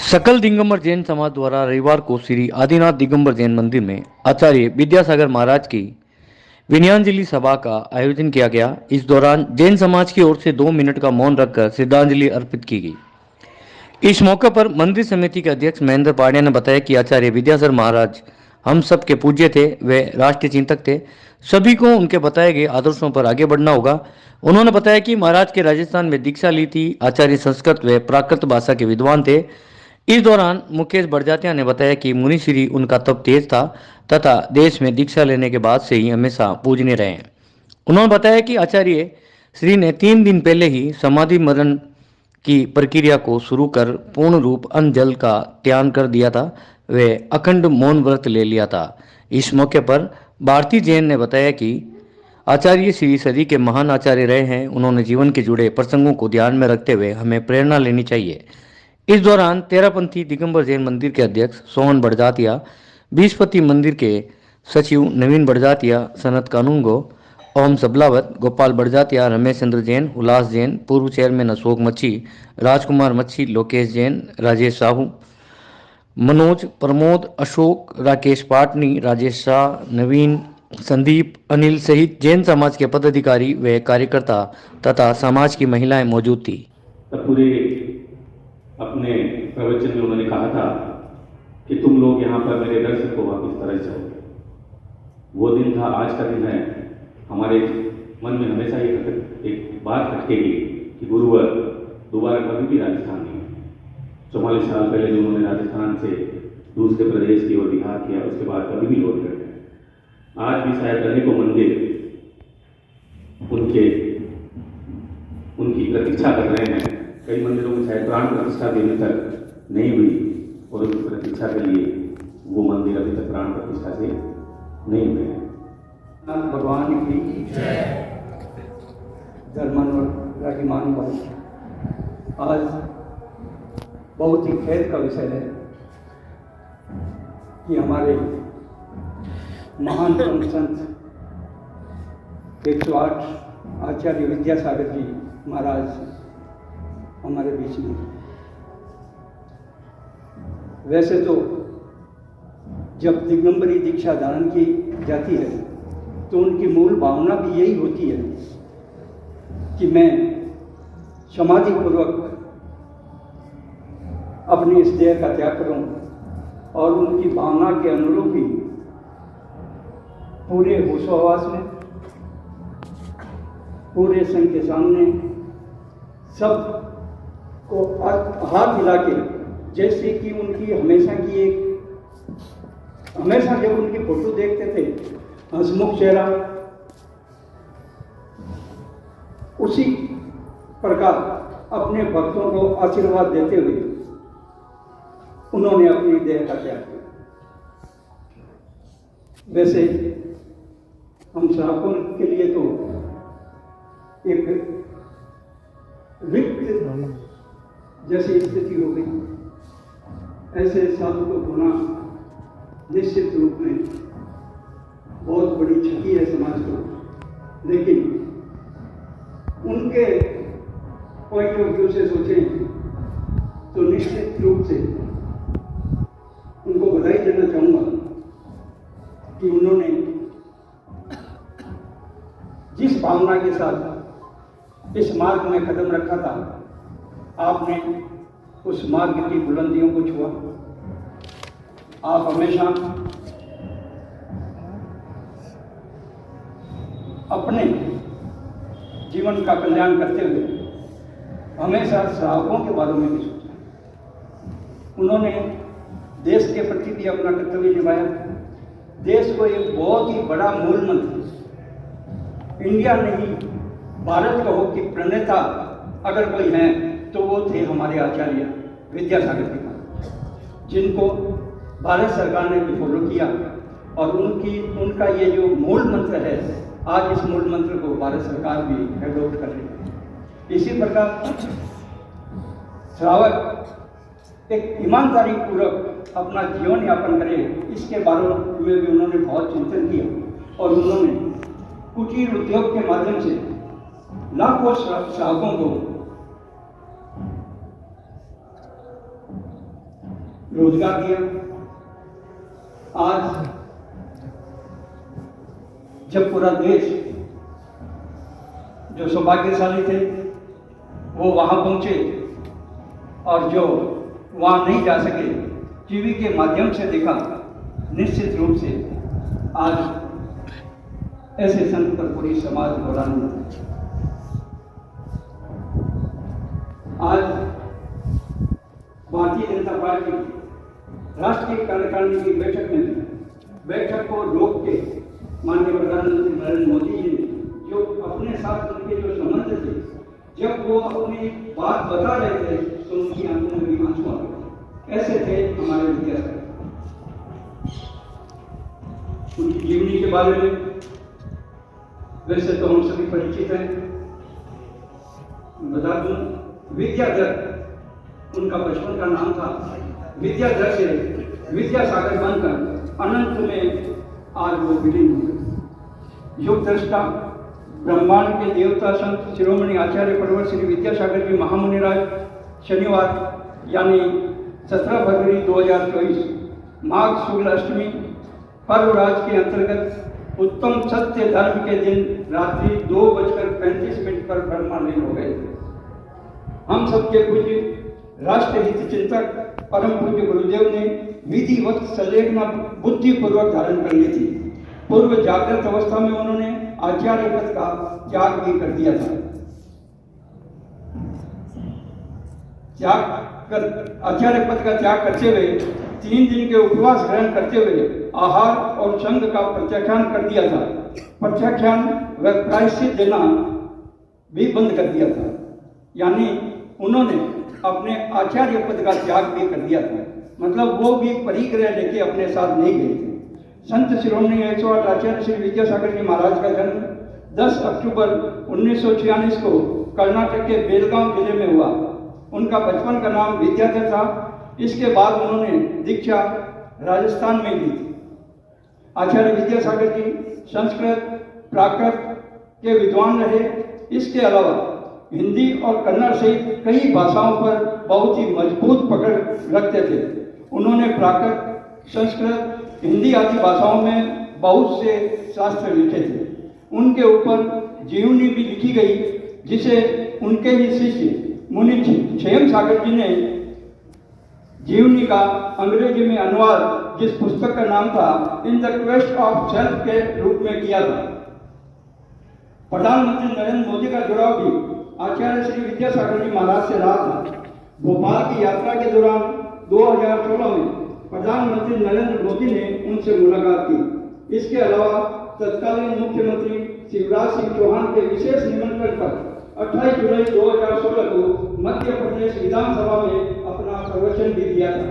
सकल दिगंबर जैन समाज द्वारा रविवार को श्री आदिनाथ दिगंबर जैन मंदिर में आचार्य विद्यासागर महाराज की विनयाञ्जलि सभा का आयोजन किया गया। इस दौरान जैन समाज की ओर से 2 मिनट का मौन रखकर श्रद्धांजलि अर्पित की गई। इस मौके पर मंदिर समिति के अध्यक्ष महेंद्र पांड्या ने बताया कि आचार्य विद्यासागर महाराज हम सब के पूज्य थे, वे राष्ट्रीय चिंतक थे। सभी को उनके बताए गए आदर्शों पर आगे बढ़ना होगा। उन्होंने बताया कि महाराज के राजस्थान में दीक्षा ली थी। आचार्य संस्कृत व प्राकृत भाषा के विद्वान थे। इस दौरान मुकेश बड़जात्या ने बताया कि मुनिश्री उनका तप तेज था तथा देश में दीक्षा लेने के बाद से ही हमेशा पूजनीय रहे हैं। उन्होंने बताया कि आचार्य श्री ने 3 दिन पहले ही समाधि मरण की प्रक्रिया को शुरू कर पूर्ण रूप अन्न जल का त्याग कर दिया था। वे अखंड मौन व्रत ले लिया था। इस मौके पर भारती जैन ने बताया कि आचार्य श्री सदी के महान आचार्य रहे हैं। उन्होंने जीवन के जुड़े प्रसंगों को ध्यान में रखते हुए हमें प्रेरणा लेनी चाहिए। इस दौरान तेरापंथी दिगंबर जैन मंदिर के अध्यक्ष सोहन बड़जात्या, बीसपति मंदिर के सचिव नवीन बड़जात्या, सनत कानूनगो, ओम सबलावत, गोपाल बड़जात्या, रमेश चंद्र जैन, उल्लास जैन, पूर्व चेयरमैन अशोक मच्छी, राजकुमार मच्छी, लोकेश जैन, राजेश साहू, मनोज, प्रमोद, अशोक, राकेश पाटनी, राजेश शाह, नवीन, संदीप, अनिल सहित जैन समाज के पदाधिकारी व कार्यकर्ता तथा समाज की महिलाएं मौजूद थी। पूरे अपने प्रवचन में उन्होंने कहा था कि तुम लोग यहाँ पर मेरे दर्शन को वापस तरस जाओ। वो दिन था, आज का दिन है। हमारे मन में हमेशा एक बात खटकेगी कि गुरुवर दोबारा कभी भी राजस्थान नहीं। 44 साल पहले जो उन्होंने राजस्थान से दूसरे प्रदेश की ओर बिहार किया, उसके बाद कभी भी लौट कर गए। आज भी शायद अनेकों मंदिर उनकी प्रतीक्षा कर रहे हैं। कई मंदिरों में शायद प्राण प्रतिष्ठा भी अभी तक नहीं हुई और उसकी प्रतीक्षा के लिए वो मंदिर अभी तक प्राण प्रतिष्ठा से नहीं हुए हैं। भगवान की धर्मानुरागी भाई, आज बहुत ही खेद का विषय है कि हमारे महान परम संत 108 आचार्य विद्यासागर जी महाराज हमारे बीच में। वैसे तो जब दिगंबरी दीक्षा धारण की जाती है तो उनकी मूल भावना भी यही होती है कि मैं समाधि पूर्वक अपनी इस देह का त्याग करूं और उनकी भावना के अनुरूप ही पूरे होशोहवास में, पूरे संघ के सामने सब को हाथ हिला के, जैसे कि उनकी हमेशा जब उनकी फोटो देखते थे हंसमुख चेहरा, उसी प्रकार अपने भक्तों को आशीर्वाद देते हुए उन्होंने अपनी देह का त्याग किया। वैसे हम श्रावकों के लिए तो एक रिक्त जैसी स्थिति हो गई। ऐसे साधु को होना निश्चित रूप में बहुत बड़ी क्षति है समाज को, लेकिन उनके पॉइंट ऑफ व्यू से सोचें तो निश्चित रूप से उनको बधाई देना चाहूँगा कि उन्होंने जिस भावना के साथ इस मार्ग में कदम रखा था, आपने उस मार्ग की बुलंदियों को छुआ। आप हमेशा अपने जीवन का कल्याण करते हुए हमेशा श्रावकों के बारे में भी सोचा। उन्होंने देश के प्रति भी अपना कर्तव्य निभाया। देश को एक बहुत ही बड़ा मूल मंत्र, इंडिया नहीं भारत कहो कि प्रणेता अगर कोई हैं तो वो थे हमारे आचार्य विद्यासागर जी महाराज, जिनको भारत सरकार ने भी फॉलो किया और उनका ये जो मूल मंत्र है, आज इस मूल मंत्र को भारत सरकार भी एडॉप्ट कर रही है। इसी प्रकार श्रावक एक ईमानदारी पूर्वक अपना जीवन यापन करे, इसके बारे में भी उन्होंने बहुत चिंतन किया और उन्होंने कुटीर उद्योग के माध्यम से लाखों श्रावकों को रोजगार दिया। आज जब पूरा देश जो सौभाग्यशाली थे वो वहां पहुंचे और जो वहां नहीं जा सके टीवी के माध्यम से देखा, निश्चित रूप से आज ऐसे संत पर पूरी समाज गौरवान्वित है। आज भारतीय जनता पार्टी राष्ट्रीय कार्यकारिणी की बैठक को रोक के माननीय प्रधानमंत्री नरेंद्र मोदी जी ने जो अपने साथ उनके जो संबंध थे, जब वो अपनी बात बता रहे थे तो उनकी आंखों में भी आंसू आ गए। ऐसे थे हमारे विद्यासागर। उनकी जीवनी के बारे में वैसे तो हम सभी परिचित हैं, बता दूं विद्याधर उनका बचपन का नाम था। विद्याधर से विद्यासागर बनकर अनंत में आज वो विलीन हो गए। युग दृष्टा ब्रह्मांड के देवता संत शिरोमणि आचार्य पर्वत श्री विद्यासागर जी महामुनिराज शनिवार यानी 17 फरवरी 2024 माघ शुक्ल अष्टमी पर्वराज के अंतर्गत उत्तम सत्य धर्म के दिन रात्रि 2:35 पर ब्रह्मलीन हो गए थे। हम सबके पूज्य राष्ट्र हित चिंतक परम पूज्य गुरुदेव ने विधिवत संलेखना बुद्धिपूर्वक धारण कर ली थी। पूर्व जागृत अवस्था में उन्होंने आचार्य पद का त्याग भी कर दिया था। आचार्य पद का त्याग करते हुए 3 दिन के उपवास ग्रहण करते हुए आहार और संघ का प्रत्याख्यान कर दिया था। प्रत्याख्यान व प्रायश्चित देना भी बंद कर दिया था, यानी उन्होंने अपने आचार्य पद का त्याग भी कर दिया था। मतलब वो भी परिग्रह लेके अपने साथ नहीं गए थे। संत शिरोमणि 108 आचार्य श्री विद्यासागर जी महाराज का जन्म 10 अक्टूबर 1946 को कर्नाटक के बेलगांव जिले में हुआ। उनका बचपन का नाम विद्याधर था। इसके बाद उन्होंने दीक्षा राजस्थान में ली थी। आचार्य विद्यासागर जी संस्कृत प्राकृत के विद्वान रहे। इसके अलावा हिंदी और कन्नड़ सहित कई भाषाओं पर बहुत ही मजबूत पकड़ रखते थे। उन्होंने प्राकृत संस्कृत हिंदी आदि भाषाओं में बहुत से शास्त्र लिखे थे। उनके ऊपर जीवनी भी लिखी गई, जिसे उनके ही शिष्य मुनि क्षेम सागर जी ने जीवनी का अंग्रेजी में अनुवाद, जिस पुस्तक का नाम था in the quest of self के रूप में किया था। प्रधानमंत्री नरेंद्र मोदी का जुड़ाव भी आचार्य श्री विद्यासागर जी महाराज से रहा था। भोपाल की यात्रा के दौरान 2016 में प्रधानमंत्री नरेंद्र मोदी ने उनसे मुलाकात की। इसके अलावा तत्कालीन मुख्यमंत्री शिवराज सिंह चौहान के विशेष निमंत्रण पर 28 जुलाई 2016 को मध्य प्रदेश विधानसभा में अपना प्रवचन भी दिया था।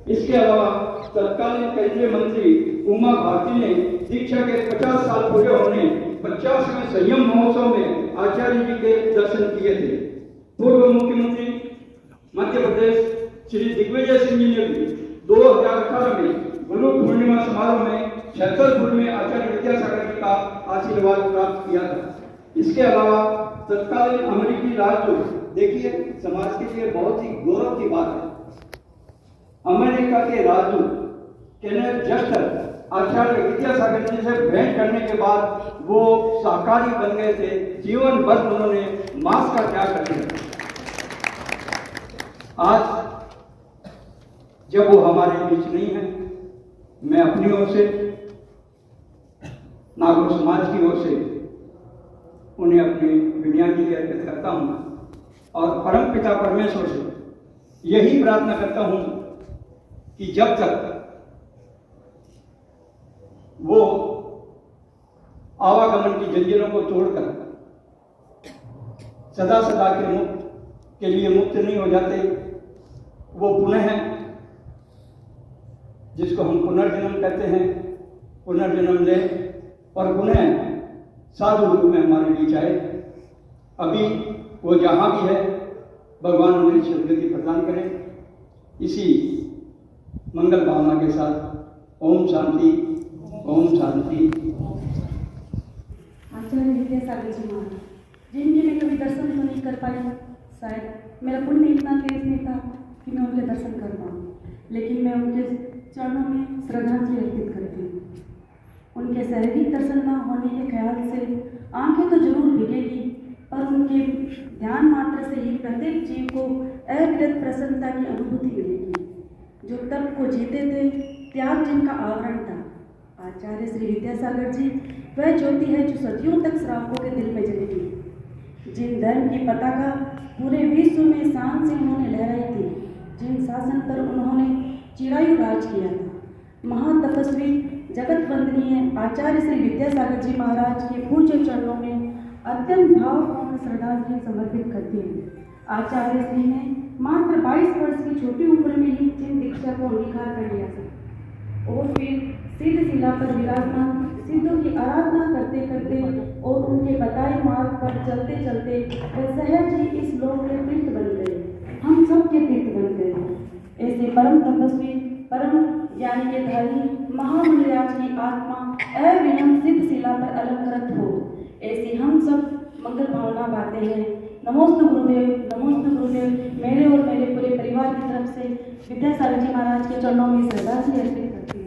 इसके अलावा तत्कालीन केंद्रीय मंत्री उमा भारती ने दीक्षा के 50 साल पूरे होने 50वें संयम महोत्सव में आचार्य जी के दर्शन किए थे। पूर्व मुख्यमंत्री मध्य प्रदेश श्री दिग्विजय सिंह जी ने भी 2018 में गुरु पूर्णिमा समारोह में छतरपुर में आचार्य विद्यासागर जी का आशीर्वाद प्राप्त किया था। इसके अलावा तत्कालीन अमेरिकी राजदूत, देखिए समाज के लिए बहुत ही गौरव की बात है, अमेरिका के राजदूत केनेथ जस्टर आचार्य विद्यासागर जी से भेंट करने के बाद वो शाकाहारी बन गए थे। जीवन भर उन्होंने मांस का त्याग कर दिया। आज जब वो हमारे बीच नहीं है, मैं अपनी ओर से नागौर समाज की ओर से उन्हें अपनी विनयान्जलि अर्पित करता हूं और परम पिता परमेश्वर से यही प्रार्थना करता हूं कि जब तक वो आवागमन की जंजीरों को तोड़कर सदा सदा के लिए मुक्त नहीं हो जाते, वो पुनः जिसको हम पुनर्जन्म कहते हैं, पुनर्जन्म ले और पुनः साधु रूप में हमारे बीच आए। अभी वो जहाँ भी है भगवान उन्हें सद्गति प्रदान करें। इसी मंगल भावना के साथ ओम शांति, ओम शांति। आचार्य विद्यासागर जी महाराज जिनके मैं कभी दर्शन तो नहीं कर पाई, शायद मेरा पुण्य इतना तेज नहीं था कि मैं उनके दर्शन कर पाऊँ। लेकिन मैं उनके चरणों में श्रद्धांजलि अर्पित करती हूँ। उनके शारीरिक दर्शन न होने के ख्याल से आंखें तो जरूर भीगेगी, पर उनके ध्यान मात्र से ही प्रत्येक जीव को अविरत प्रसन्नता की अनुभूति मिलेगी। जो तप को जीते थे, त्याग जिनका आवरण था, आचार्य श्री विद्यासागर जी वह ज्योति है जो सदियों तक श्रावकों के दिल में जलेगी। जिन धर्म की पताका पूरे विश्व में शान से उन्होंने लहराई थी, जिन शासन पर उन्होंने चिरायु राज किया था, महातपस्वी जगत वंदनीय आचार्य श्री विद्यासागर जी महाराज के पूज्य चरणों में अत्यंत भावपूर्ण श्रद्धांजलि समर्पित करती हूँ। आचार्य श्री ने मात्र 22 वर्ष की छोटी उम्र में ही जिन दीक्षा को अंगीकार कर लिया था और फिर सिद्ध शिला पर विराजमान सिद्धों की आराधना करते करते और उनके बताए मार्ग पर चलते चलते वे सहज ही इस लोक के तीर्थ बन गए, हम सब के तीर्थ बन गए। ऐसे परम तपस्वी परम ज्ञानी के धारी महामुनिराज की आत्मा अविनम सिद्ध शिला पर अलंकृत हो, ऐसी हम सब मंगल भावना गाते हैं। नमोस्तु गुरुदेव, नमोस्तु गुरुदेव। मेरे और मेरे पूरे परिवार की तरफ से विद्यासागर जी महाराज के चरणों में श्रद्धांजलि अर्पित करती हूँ।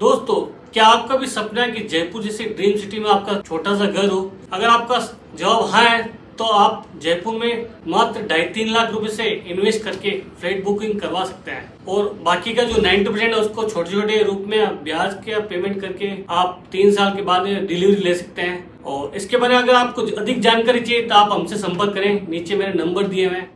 दोस्तों, क्या आपका भी सपना है कि जयपुर जैसे ड्रीम सिटी में आपका छोटा सा घर हो? अगर आपका जवाब हाँ है तो आप जयपुर में मात्र 2.5-3 लाख रुपए से इन्वेस्ट करके फ्लैट बुकिंग करवा सकते हैं और बाकी का जो 90% है उसको छोटे छोटे रूप में ब्याज के पेमेंट करके आप 3 साल के बाद डिलीवरी ले सकते हैं। और इसके बारे में अगर आपको अधिक जानकारी चाहिए तो आप हमसे संपर्क करें, नीचे मेरे नंबर दिए हुए हैं।